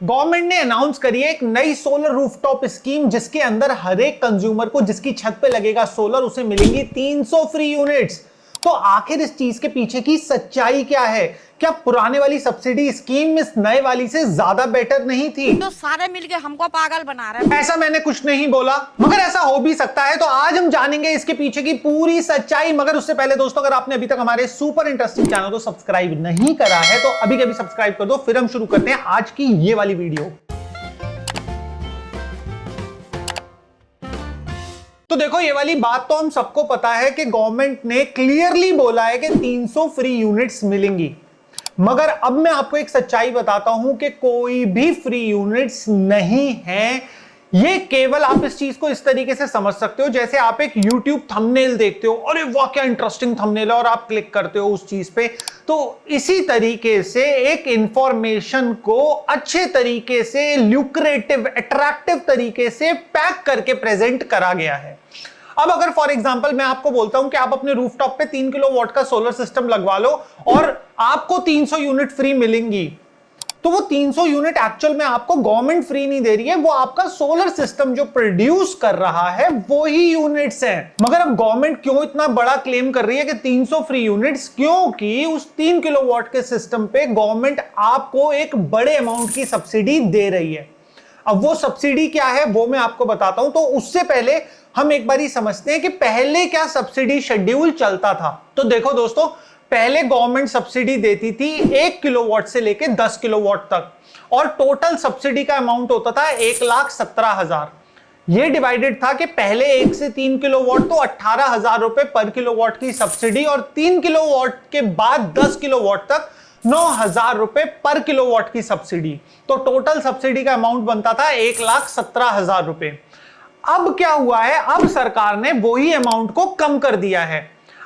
Government ने announce करी है एक नई सोलर रूफटॉप स्कीम, जिसके अंदर हर एक कंज्यूमर को जिसकी छत पे लगेगा सोलर, उसे मिलेंगी 300 फ्री यूनिट्स। तो आखिर इस चीज के पीछे की सच्चाई क्या है? क्या पुराने वाली सब्सिडी स्कीम इस नए वाली से ज्यादा बेटर नहीं थी? तो सारे मिलके हमको पागल बना रहे हैं। ऐसा मैंने कुछ नहीं बोला, मगर ऐसा हो भी सकता है। तो आज हम जानेंगे इसके पीछे की पूरी सच्चाई। मगर उससे पहले दोस्तों, अगर आपने अभी तक हमारे सुपर इंटरेस्टिंग चैनल को सब्सक्राइब नहीं करा है तो अभी कभी सब्सक्राइब कर दो। फिर हम शुरू करते हैं आज की ये वाली वीडियो। तो देखो, ये वाली बात तो हम सबको पता है कि गवर्नमेंट ने क्लियरली बोला है कि 300 फ्री यूनिट्स मिलेंगी। मगर अब मैं आपको एक सच्चाई बताता हूं कि कोई भी फ्री यूनिट्स नहीं है। ये केवल आप इस चीज को इस तरीके से समझ सकते हो, जैसे आप एक YouTube थंबनेल देखते हो, अरे वाह क्या इंटरेस्टिंग थंबनेल है, और आप क्लिक करते हो उस चीज पे। तो इसी तरीके से एक इंफॉर्मेशन को अच्छे तरीके से, ल्यूक्रेटिव, अट्रैक्टिव तरीके से पैक करके प्रेजेंट करा गया है। अब अगर फॉर एग्जांपल मैं आपको बोलता हूं कि आप अपने रूफटॉप पे 3 किलोवाट का सोलर सिस्टम लगवा लो और आपको 300 यूनिट फ्री मिलेंगी, तो वो 300 यूनिट एक्चुअल में आपको गवर्नमेंट फ्री नहीं दे रही है, वो आपका सोलर सिस्टम जो प्रोड्यूस कर रहा है वो ही यूनिट्स हैं। मगर अब गवर्नमेंट क्यों इतना बड़ा क्लेम कर रही है कि 300 फ्री यूनिट्स? क्योंकि उस 3 किलोवाट के सिस्टम पे गवर्नमेंट आपको एक बड़े अमाउंट की सब्सिडी दे रही है। अब वो सब्सिडी क्या है वो मैं आपको बताता हूं। तो उससे पहले हम एक बार ही समझते हैं कि पहले क्या सब्सिडी शेड्यूल चलता था। तो देखो दोस्तों, पहले गवर्नमेंट सब्सिडी देती थी 1 किलोवाट से लेके 10 किलोवाट तक, और टोटल सब्सिडी का अमाउंट होता था 1,17,000। ये डिवाइडेड था कि पहले 1 से 3 किलोवाट तो 18,000 रुपए पर किलोवाट की सब्सिडी, और 3 किलोवाट के बाद 10 किलोवाट तक 9,000 रुपए पर किलोवाट की सब्सिडी। तो टोटल सब्सिडी का अमाउंट बनता था 1,17,000 रुपए। अब क्या हुआ है? अब सरकार ने वही अमाउंट को कम कर दिया है।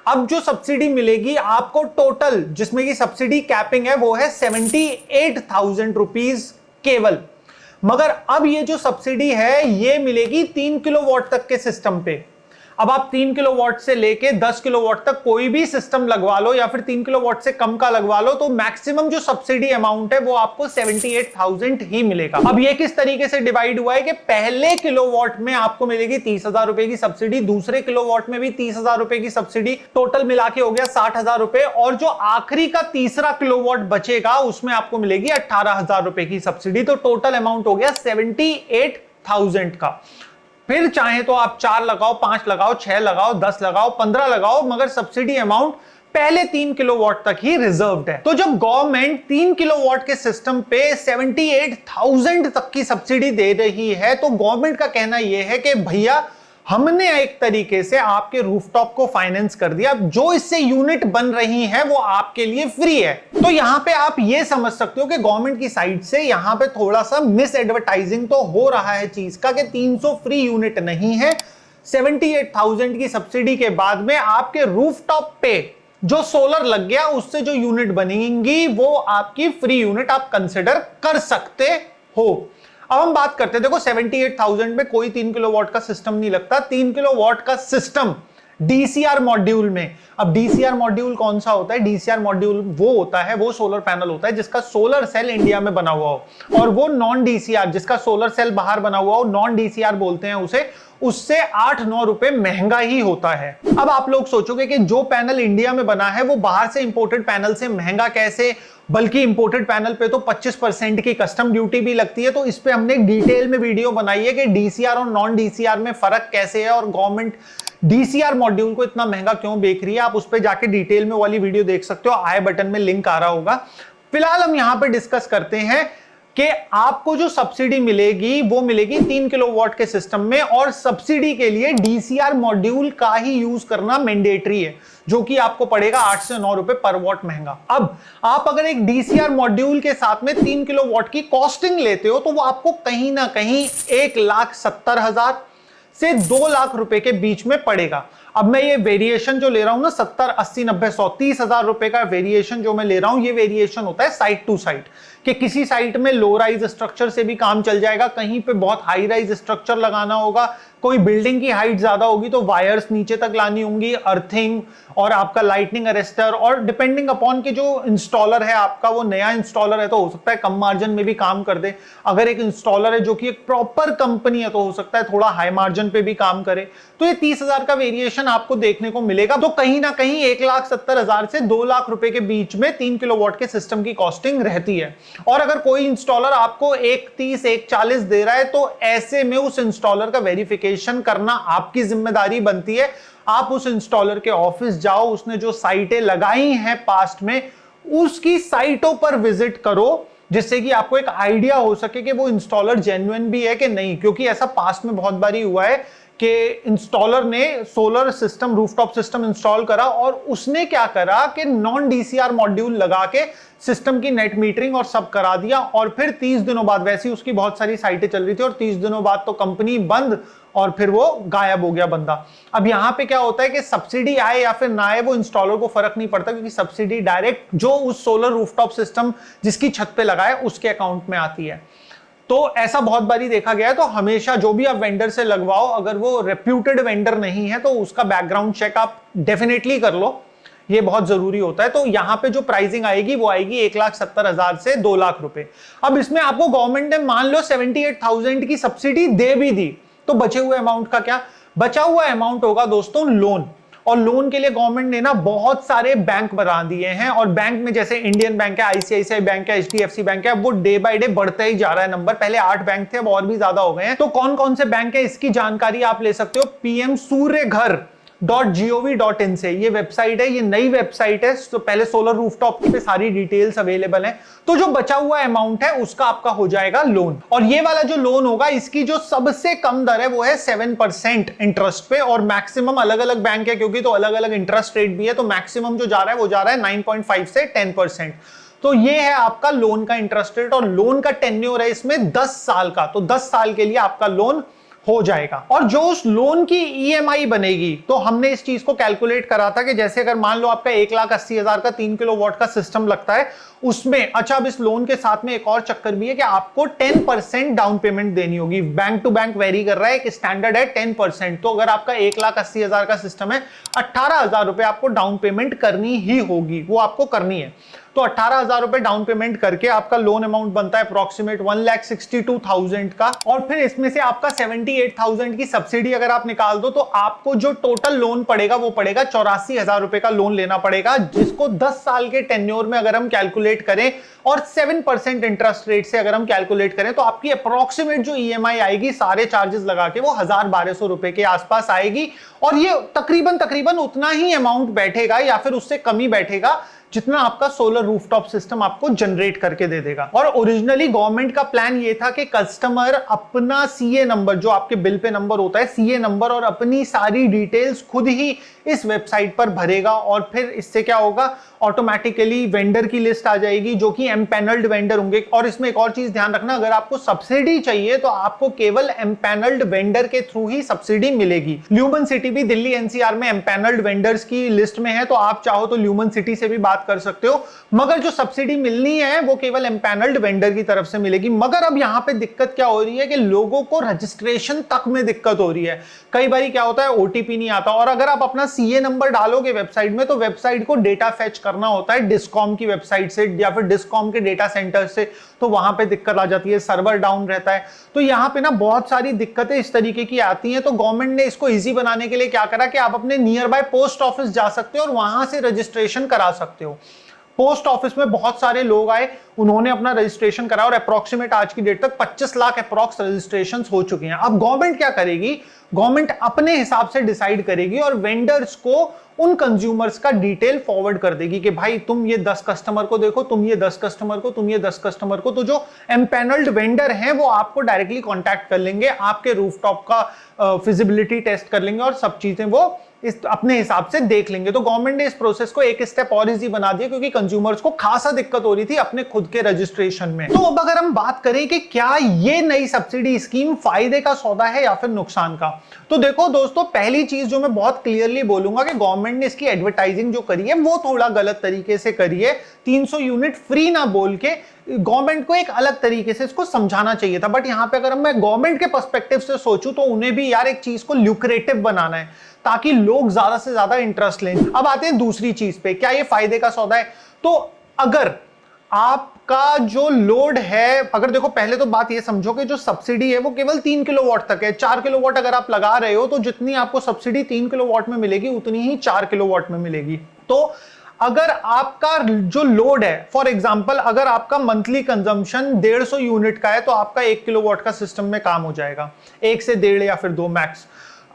अब जो सब्सिडी मिलेगी आपको टोटल, जिसमें की सब्सिडी कैपिंग है, वो है 78,000 रुपीज केवल। मगर अब ये जो सब्सिडी है ये मिलेगी 3 किलोवाट तक के सिस्टम पे। अब आप 3 किलोवाट से लेके 10 किलोवाट तक कोई भी सिस्टम लगवा लो, या फिर 3 किलोवाट से कम का लगवा लो, तो मैक्सिमम जो सब्सिडी अमाउंट है वो आपको 78,000 ही मिलेगा। अब ये किस तरीके से डिवाइड हुआ है कि पहले किलोवाट में आपको मिलेगी 30,000 रुपए की सब्सिडी, दूसरे किलोवाट में भी 30,000 रुपए की सब्सिडी, टोटल मिला के हो गया 60,000 रुपए, और जो आखिरी का तीसरा किलोवाट बचेगा उसमें आपको मिलेगी 18,000 रुपए की सब्सिडी। तो टोटल अमाउंट हो गया 78,000 का। फिर चाहे तो आप 4 लगाओ, 5 लगाओ, 6 लगाओ, 10 लगाओ, 15 लगाओ, मगर सब्सिडी अमाउंट पहले 3 किलोवाट तक ही रिजर्व्ड है। तो जब गवर्नमेंट 3 किलोवाट के सिस्टम पे 78,000 तक की सब्सिडी दे रही है, तो गवर्नमेंट का कहना यह है कि भैया हमने एक तरीके से आपके रूफटॉप को फाइनेंस कर दिया, जो इससे यूनिट बन रही है वो आपके लिए फ्री है। तो यहां पे आप ये समझ सकते हो कि गवर्नमेंट की साइड से यहां पे थोड़ा सा मिस एडवर्टाइजिंग तो हो रहा है चीज का, कि 300 फ्री यूनिट नहीं है। 78,000 की सब्सिडी के बाद में आपके रूफटॉप पे जो सोलर लग गया उससे जो यूनिट बनेंगी वो आपकी फ्री यूनिट आप कंसिडर कर सकते हो। अब हम बात करते हैं, देखो 78,000 में कोई 3 किलोवाट का सिस्टम नहीं लगता। 3 किलोवाट का सिस्टम डीसीआर मॉड्यूल में, अब डीसीआर मॉड्यूल कौन सा होता है? डीसीआर मॉड्यूल वो होता है, वो सोलर पैनल होता है जिसका सोलर सेल इंडिया में बना हुआ हो, और वो नॉन डीसीआर, जिसका सोलर सेल बाहर बना हुआ हो, नॉन डीसीआर बोलते हैं उसे, उससे 8-9 रुपए महंगा ही होता है। अब आप लोग सोचोगे कि जो पैनल इंडिया में बना है वो बाहर से इंपोर्टेड पैनल से महंगा कैसे? बल्कि इंपोर्टेड पैनल पे तो 25% की कस्टम ड्यूटी भी लगती है। तो इस पे हमने डिटेल में वीडियो बनाई है कि डीसीआर और नॉन डीसीआर में फर्क कैसे है, और गवर्नमेंट डीसीआर मॉड्यूल को इतना महंगा क्यों बेच रही है। आप उस पे जाके डिटेल में वाली वीडियो देख सकते हो, आई बटन में लिंक आ रहा होगा। फिलहाल हम यहां पे डिस्कस करते हैं कि आपको जो सब्सिडी मिलेगी वो मिलेगी 3 किलोवाट के सिस्टम में, और सब्सिडी के लिए डीसीआर मॉड्यूल का ही यूज करना मैंडेटरी है, जो कि आपको पड़ेगा 8 से 9 रुपए पर वॉट महंगा। अब आप अगर एक डीसीआर मॉड्यूल के साथ में 3 किलोवाट की कॉस्टिंग लेते हो तो वो आपको कहीं ना कहीं 1,70,000 से 2 लाख रुपए के बीच में पड़ेगा। अब मैं ये वेरिएशन जो ले रहा हूं ना, 70, 80, 90, 100, 30,000 रुपए का वेरिएशन जो मैं ले रहा हूं, ये वेरिएशन होता है साइट टू साइट, कि किसी साइट में लो राइज स्ट्रक्चर से भी काम चल जाएगा, कहीं पे बहुत हाई राइज स्ट्रक्चर लगाना होगा, कोई बिल्डिंग की हाइट ज्यादा होगी तो वायर्स नीचे तक लानी होंगी, अर्थिंग और आपका लाइटनिंग अरेस्टर, और डिपेंडिंग अपॉन कि जो इंस्टॉलर है आपका वो नया इंस्टॉलर है तो हो सकता है कम मार्जिन में भी काम कर दे। अगर एक इंस्टॉलर है जो कि एक प्रॉपर कंपनी है तो हो सकता है थोड़ा हाई मार्जिन पे भी काम करे। तो ये 30,000 का वेरिएशन आपको देखने को मिलेगा। तो कहीं ना कहीं 1,70,000 से 2 लाख रुपए के बीच में 3 किलोवाट के सिस्टम की कॉस्टिंग रहती है। और अगर कोई इंस्टॉलर आपको 1,30 1,40 दे रहा है तो ऐसे में उस इंस्टॉलर का वेरिफिकेशन करना आपकी जिम्मेदारी बनती है। आप उस इंस्टॉलर के ऑफिस जाओ, उसने जो साइटें लगाई हैं पास्ट में उसकी साइटों पर विजिट करो, जिससे कि आपको एक आइडिया हो सके कि वो इंस्टॉलर जेन्युइन भी है कि नहीं। क्योंकि ऐसा पास्ट में बहुत बारी हुआ है कि इंस्टॉलर ने solar system, rooftop system install करा और उसने क्या करा कि नॉन डीसीआर मॉड्यूल लगा के सिस्टम की नेट मीटरिंग और सब करा दिया, और फिर 30 दिनों बाद, वैसे ही उसकी बहुत सारी साइटें चल रही थी और 30 दिनों बाद तो कंपनी बंद और फिर वो गायब हो गया बंदा। अब यहां पे क्या होता है कि सब्सिडी आए या फिर ना आए वो इंस्टॉलर को फर्क नहीं पड़ता, क्योंकि सब्सिडी डायरेक्ट जो उस सोलर रूफटॉप सिस्टम जिसकी छत पे लगा है उसके अकाउंट में आती है। तो ऐसा बहुत बारी देखा गया है। तो हमेशा जो भी आप वेंडर से लगवाओ, अगर वो रेप्यूटेड वेंडर नहीं है तो उसका बैकग्राउंड चेक आप डेफिनेटली कर लो, ये बहुत जरूरी होता है। तो यहां पे जो प्राइसिंग आएगी वो आएगी 1,70,000 से 2 लाख रुपए। अब इसमें आपको गवर्नमेंट ने मान लो 78,000 की सब्सिडी दे भी दी, तो बचे हुए अमाउंट का क्या? बचा हुआ अमाउंट होगा दोस्तों लोन। और लोन के लिए गवर्नमेंट ने ना बहुत सारे बैंक बना दिए हैं, और बैंक में जैसे इंडियन बैंक है, आईसीआईसीआई बैंक है, एचडीएफसी बैंक है, वो डे बाय डे बढ़ता ही जा रहा है नंबर। पहले 8 बैंक थे, अब और भी ज्यादा हो गए हैं। तो कौन कौन से बैंक है इसकी जानकारी आप ले सकते हो pmsuryaghar.gov.in से। ये वेबसाइट है, ये नई वेबसाइट है, तो पहले सोलर रूफटॉप पे सारी डिटेल्स अवेलेबल है। तो जो बचा हुआ अमाउंट है उसका आपका हो जाएगा लोन। और ये वाला जो लोन होगा इसकी जो सबसे कम दर है वो है 7% इंटरेस्ट पे, और मैक्सिमम अलग अलग बैंक है क्योंकि तो अलग अलग इंटरेस्ट रेट भी है, तो मैक्सिमम जो जा रहा है वो जा रहा है 9.5 से 10%। तो ये है आपका लोन का इंटरेस्ट रेट, और लोन का टेन्योर है इसमें 10 साल का। तो 10 साल के लिए आपका लोन हो जाएगा। और जो उस लोन की ईएमआई बनेगी, तो हमने इस चीज को कैलकुलेट करा था कि जैसे अगर मान लो आपका 1,80,000 का 3 किलोवाट का सिस्टम लगता है उसमें, अच्छा अब इस लोन के साथ में एक और चक्कर भी है कि आपको 10% डाउन पेमेंट देनी होगी। बैंक टू बैंक वेरी कर रहा है, एक स्टैंडर्ड है 10%। तो अगर आपका 1,80,000 का सिस्टम है, 18,000 रुपए आपको डाउन पेमेंट करनी ही होगी, वो आपको करनी है। तो 18,000 रुपए डाउन पेमेंट करके आपका लोन अमाउंट बनता है अप्रोक्सीमेट 1,62,000 का। और फिर इसमें से आपका 78,000 की सब्सिडी अगर आप निकाल दो तो आपको जो टोटल लोन पड़ेगा वो पड़ेगा 84,000 रुपए का लोन लेना पड़ेगा, जिसको 10 साल के टेन्योर में अगर हम कैलकुलेट करें और 7% इंटरेस्ट रेट से अगर हम कैलकुलेट करें तो आपकी अप्रोक्सीमेट जो ईएमआई आएगी सारे चार्जेस लगा के वो 1,000-1,200 रुपए के आसपास आएगी। और ये तकरीबन उतना ही अमाउंट बैठेगा या फिर उससे कम ही बैठेगा जितना आपका सोलर रूफटॉप सिस्टम आपको जनरेट करके दे देगा। और ओरिजिनली गवर्नमेंट का प्लान ये था कि कस्टमर अपना सीए नंबर, जो आपके बिल पे नंबर होता है, सीए नंबर और अपनी सारी डिटेल्स खुद ही इस वेबसाइट पर भरेगा, और फिर इससे क्या होगा, ऑटोमेटिकली वेंडर की लिस्ट आ जाएगी जो कि एम्पैनल्ड वेंडर होंगे। और इसमें एक और चीज ध्यान रखना, अगर आपको सब्सिडी चाहिए तो आपको केवल एम्पैनल्ड वेंडर के थ्रू ही सब्सिडी मिलेगी। ल्यूमन सिटी भी दिल्ली एनसीआर में एम्पैनल्ड वेंडर्स की लिस्ट में है, तो आप चाहो तो ल्यूमन सिटी से भी बात कर सकते हो, मगर जो सब्सिडी मिलनी है वो केवल एम्पैनल्ड वेंडर की तरफ से मिलेगी। मगर अब यहां पे दिक्कत क्या हो रही है कि लोगों को रजिस्ट्रेशन तक में दिक्कत हो रही है। कई बार क्या होता है, ओटीपी नहीं आता, और अगर आप अपना सीए नंबर डालोगे वेबसाइट में तो वेबसाइट को डेटा फेच करना होता है डिस्कॉम की वेबसाइट से या फिर डिस्कॉम के डेटा सेंटर से, तो वहां पे दिक्कत आ जाती है, सर्वर डाउन रहता है। तो यहां पे ना बहुत सारी दिक्कतें इस तरीके की आती हैं। तो गवर्नमेंट ने इसको इजी बनाने के लिए क्या करा कि आप अपने नियर बाय पोस्ट ऑफिस जा सकते हो और वहां से रजिस्ट्रेशन करा सकते हो। पोस्ट ऑफिस में बहुत सारे लोग आए, उन्होंने अपना रजिस्ट्रेशन करा और अप्रोक्सीमेट आज की डेट तक 25 लाख अप्रोक्स रजिस्ट्रेशन हो चुके हैं। अब गवर्नमेंट क्या करेगी, गवर्नमेंट अपने हिसाब से डिसाइड करेगी और वेंडर्स को उन कंज्यूमर्स का डिटेल फॉरवर्ड कर देगी कि भाई तुम ये 10 कस्टमर को देखो, तुम ये 10 कस्टमर को, तुम ये 10 कस्टमर को। तो जो एम्पैनल्ड वेंडर हैं वो आपको डायरेक्टली कांटेक्ट कर लेंगे, आपके रूफटॉप का फिजिबिलिटी टेस्ट कर लेंगे और सब चीजें वो इस अपने हिसाब से देख लेंगे। तो गवर्नमेंट ने इस प्रोसेस को एक स्टेप और इजी बना दिया, क्योंकि कंज्यूमर्स को खासा दिक्कत हो रही थी अपने खुद के रजिस्ट्रेशन में। तो अब अगर हम बात करें कि क्या ये नई सब्सिडी स्कीम फायदे का सौदा है या फिर नुकसान का, तो देखो दोस्तों, पहली चीज जो मैं बहुत क्लियरली बोलूंगा कि गवर्नमेंट ने इसकी एडवर्टाइजिंग जो करी है वो थोड़ा गलत तरीके से करी है। 300 यूनिट फ्री ना बोल के गवर्नमेंट को एक अलग तरीके से इसको समझाना चाहिए था। बट यहाँ पे अगर मैं गवर्नमेंट के पर्सपेक्टिव से सोचूं तो उन्हें भी यार एक चीज को ल्यूक्रेटिव बनाना है ताकि लोग ज्यादा से ज्यादा इंटरेस्ट लें। अब आते हैं दूसरी चीज पे, क्या ये फायदे का सौदा है? तो अगर आपका जो लोड है, अगर देखो पहले तो बात ये समझो कि जो सब्सिडी है वो केवल 3 किलोवाट तक है। 4 किलोवाट अगर आप लगा रहे हो तो जितनी आपको सब्सिडी 3 किलोवाट में मिलेगी उतनी ही 4 किलोवाट में मिलेगी। तो अगर आपका जो लोड है, फॉर एग्जांपल अगर आपका मंथली कंजम्पशन 150 यूनिट का है तो आपका 1 किलोवाट का सिस्टम में काम हो जाएगा, 1 से 1.5 या फिर 2 मैक्स।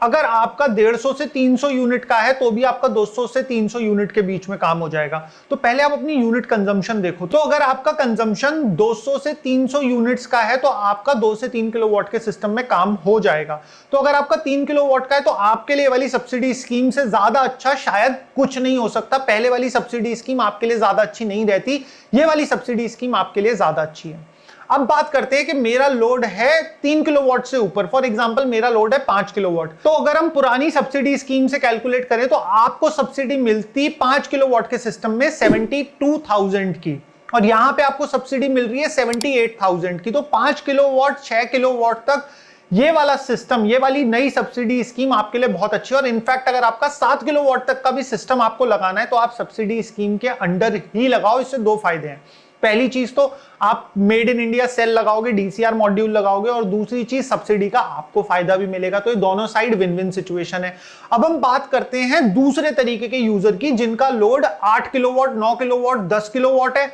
अगर आपका 150 से 300 यूनिट का है तो भी आपका 200 से 300 यूनिट के बीच में काम हो जाएगा। तो पहले आप अपनी यूनिट कंजम्पशन देखो। तो अगर आपका कंजम्पशन 200 से 300 यूनिट्स का है तो आपका 2 से 3 किलोवाट के सिस्टम में काम हो जाएगा। तो अगर आपका 3 किलोवाट का है तो आपके लिए वाली सब्सिडी स्कीम से ज्यादा अच्छा शायद कुछ नहीं हो सकता। पहले वाली सब्सिडी स्कीम आपके लिए ज्यादा अच्छी नहीं रहती, ये वाली सब्सिडी स्कीम आपके लिए ज्यादा अच्छी है। अब बात करते हैं कि मेरा लोड है 3 किलोवाट से ऊपर, फॉर एग्जांपल मेरा लोड है 5 किलोवाट। तो अगर हम पुरानी सब्सिडी स्कीम से कैलकुलेट करें तो आपको सब्सिडी मिलती 5 किलोवाट के सिस्टम में 72,000 की, और यहां पे आपको सब्सिडी मिल रही है 78,000 की। तो 5 किलोवाट 6 किलोवाट तक ये वाला सिस्टम, ये वाली नई सब्सिडी स्कीम आपके लिए बहुत अच्छी है। और इनफैक्ट अगर आपका 7 किलोवाट तक का भी सिस्टम आपको लगाना है तो आप सब्सिडी स्कीम के अंडर ही लगाओ। इससे दो फायदे हैं, पहली चीज तो आप मेड इन इंडिया सेल लगाओगे, डीसीआर मॉड्यूल लगाओगे, और दूसरी चीज सब्सिडी का आपको फायदा भी मिलेगा। तो ये दोनों साइड विन विन सिचुएशन है। अब हम बात करते हैं दूसरे तरीके के यूजर की जिनका लोड 8 किलोवाट, 9 किलोवाट, 10 किलोवाट है,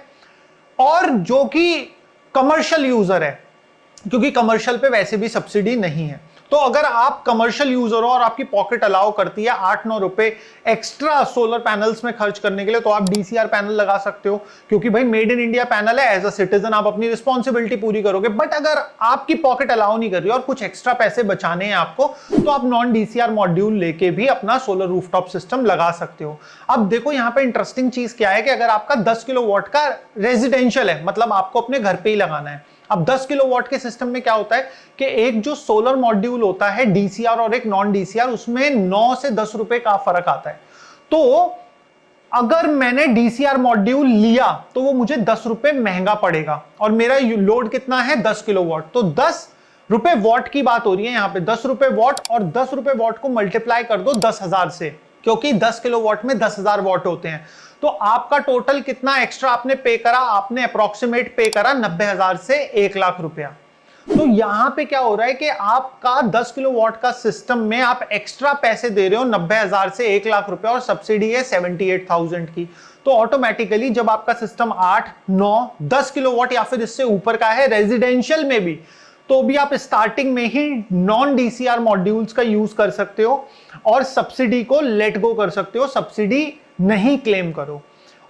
और जो कि कमर्शियल यूजर है, क्योंकि कमर्शियल पे वैसे भी सब्सिडी नहीं है। तो अगर आप कमर्शियल यूजर हो और आपकी पॉकेट अलाउ करती है 8-9 रुपए एक्स्ट्रा सोलर पैनल्स में खर्च करने के लिए, तो आप डीसीआर पैनल लगा सकते हो, क्योंकि भाई मेड इन इंडिया पैनल है, एज अ सिटीजन आप अपनी रिस्पॉन्सिबिलिटी पूरी करोगे। बट अगर आपकी पॉकेट अलाउ नहीं कर रही और कुछ एक्स्ट्रा पैसे बचाने हैं आपको, तो आप नॉन डीसीआर मॉड्यूल लेके भी अपना सोलर रूफटॉप सिस्टम लगा सकते हो। अब देखो यहाँ पे इंटरेस्टिंग चीज क्या है कि अगर आपका 10 किलोवाट का रेजिडेंशियल है, मतलब आपको अपने घर पे ही लगाना है। अब 10 किलोवाट के सिस्टम में क्या होता है कि एक जो सोलर मॉड्यूल होता है डीसीआर और एक नॉन डीसीआर, उसमें 9 से 10 रुपए का फर्क आता है। तो अगर मैंने डीसीआर मॉड्यूल लिया तो वो मुझे 10 रुपए महंगा पड़ेगा, और मेरा लोड कितना है 10 किलोवाट। तो 10 रुपए वॉट की बात हो रही है यहाँ पे, 10 रुपए वॉट, और 10 रुपए वॉट को मल्टीप्लाई कर दो 10,000 से, क्योंकि 10 किलोवाट में 10,000 वॉट होते हैं। तो आपका टोटल कितना एक्स्ट्रा आपने पे करा? आपने अप्रोक्सीमेट पे करा 90,000 से 1 लाख रुपया। तो यहां पे क्या हो रहा है कि आपका 10 किलोवाट का सिस्टम में आप एक्स्ट्रा पैसे दे रहे हो 90,000 से 1 लाख रुपया, और सब्सिडी है 78,000 की। तो ऑटोमेटिकली जब आपका सिस्टम 8, 9, 10 किलोवाट या फिर इससे ऊपर का है रेजिडेंशियल में भी, तो भी आप स्टार्टिंग में ही नॉन डीसीआर मॉड्यूल्स का यूज कर सकते हो और सब्सिडी को लेट गो कर सकते हो, सब्सिडी नहीं क्लेम करो।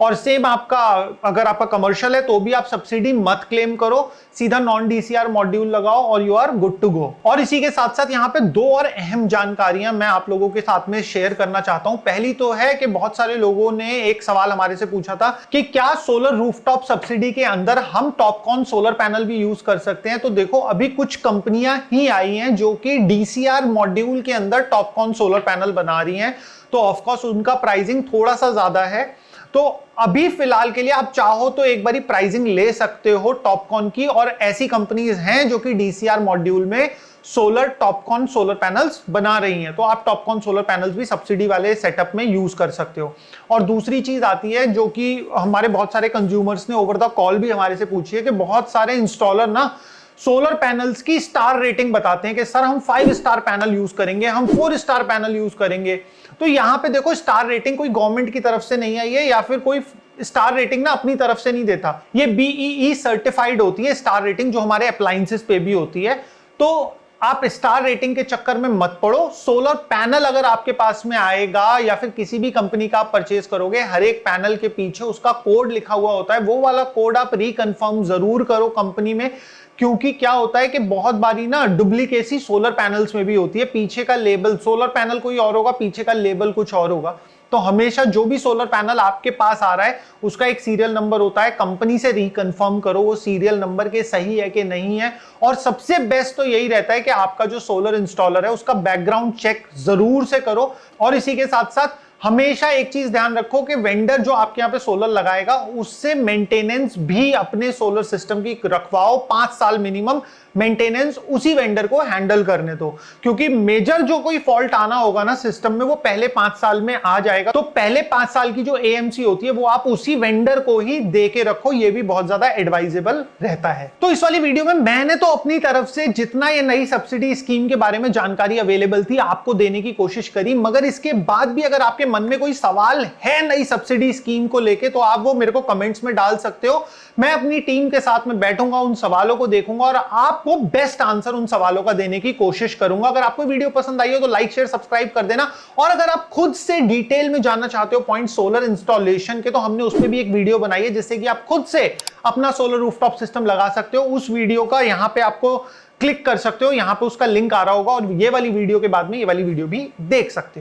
और सेम आपका अगर आपका कमर्शियल है तो भी आप सब्सिडी मत क्लेम करो, सीधा नॉन डीसीआर मॉड्यूल लगाओ और you are good to go. और इसी के साथ साथ यहाँ पे दो और अहम जानकारियां मैं आप लोगों के साथ में शेयर करना चाहता हूं। पहली तो है कि बहुत सारे लोगों ने एक सवाल हमारे से पूछा था कि क्या सोलर रूफटॉप सब्सिडी के अंदर हम टॉपकॉन सोलर पैनल भी यूज कर सकते हैं। तो देखो अभी कुछ कंपनियां ही आई हैं जो कि डीसीआर मॉड्यूल के अंदर टॉपकॉन सोलर पैनल बना रही हैं, तो ऑफकोर्स उनका प्राइसिंग थोड़ा सा ज्यादा है। तो अभी फिलहाल के लिए आप चाहो तो एक बारी प्राइसिंग ले सकते हो टॉपकॉन की, और ऐसी कंपनीज हैं जो कि डीसीआर मॉड्यूल में सोलर टॉपकॉन सोलर पैनल्स बना रही हैं। तो आप टॉपकॉन सोलर पैनल्स भी सब्सिडी वाले सेटअप में यूज कर सकते हो। और दूसरी चीज आती है जो कि हमारे बहुत सारे कंज्यूमर्स ने ओवर द कॉल भी हमारे से पूछी है कि बहुत सारे इंस्टॉलर ना सोलर पैनल्स की स्टार रेटिंग बताते हैं कि सर हम 5 स्टार पैनल यूज करेंगे, हम 4 स्टार पैनल यूज करेंगे। तो यहां पे देखो स्टार रेटिंग कोई गवर्नमेंट की तरफ से नहीं आई है, या फिर कोई स्टार रेटिंग ना अपनी तरफ से नहीं देता, ये BEE सर्टिफाइड होती है स्टार रेटिंग, जो हमारे अप्लायंसेस पे भी होती है। तो आप स्टार रेटिंग के चक्कर में मत पड़ो। सोलर पैनल अगर आपके पास में आएगा या फिर किसी भी कंपनी का आप परचेज करोगे, हर एक पैनल के पीछे उसका कोड लिखा हुआ होता है, वो वाला कोड आप रिकन्फर्म जरूर करो कंपनी में, क्योंकि क्या होता है कि बहुत बारी ना डुप्लीकेसी सोलर पैनल्स में भी होती है। पीछे का लेबल सोलर पैनल कोई और होगा, पीछे का लेबल कुछ और होगा। तो हमेशा जो भी सोलर पैनल आपके पास आ रहा है उसका एक सीरियल नंबर होता है, कंपनी से रिकन्फर्म करो वो सीरियल नंबर के सही है कि नहीं है। और सबसे बेस्ट तो यही रहता है कि आपका जो सोलर इंस्टॉलर है उसका बैकग्राउंड चेक जरूर से करो। और इसी के साथ साथ हमेशा एक चीज ध्यान रखो कि वेंडर जो आपके यहाँ पे सोलर लगाएगा उससे मेंटेनेंस भी अपने सोलर सिस्टम की रखवाओ, 5 साल मिनिमम मेंटेनेंस उसी वेंडर को हैंडल करने दो, क्योंकि मेजर जो कोई फॉल्ट आना होगा ना सिस्टम में वो पहले 5 साल में आ जाएगा। तो पहले 5 साल की जो एएमसी होती है वो आप उसी वेंडर को ही दे के रखो, ये भी बहुत ज्यादा एडवाइजेबल रहता है। तो इस वाली वीडियो में मैंने तो अपनी तरफ से जितना ये नई सब्सिडी स्कीम के बारे में जानकारी अवेलेबल थी आपको देने की कोशिश करी, मगर इसके बाद भी अगर आपके मन में कोई सवाल है नई सब्सिडी स्कीम को लेके तो आप वो मेरे को कमेंट्स में डाल सकते हो। मैं अपनी टीम के साथ में बैठूंगा, उन सवालों को देखूंगा और आपको बेस्ट आंसर उन सवालों का देने की कोशिश करूंगा। अगर आपको वीडियो पसंद आई हो तो लाइक शेयर सब्सक्राइब कर देना, और अगर आप खुद से डिटेल में जानना चाहते हो पॉइंट सोलर इंस्टॉलेशन के, तो हमने उस पर भी एक वीडियो बनाई है जिससे कि आप खुद से अपना सोलर रूफटॉप सिस्टम लगा सकते हो। उस वीडियो का यहां पे आपको क्लिक कर सकते हो, यहां पे उसका लिंक आ रहा होगा और ये वाली वीडियो के बाद में ये वाली वीडियो भी देख सकते हो।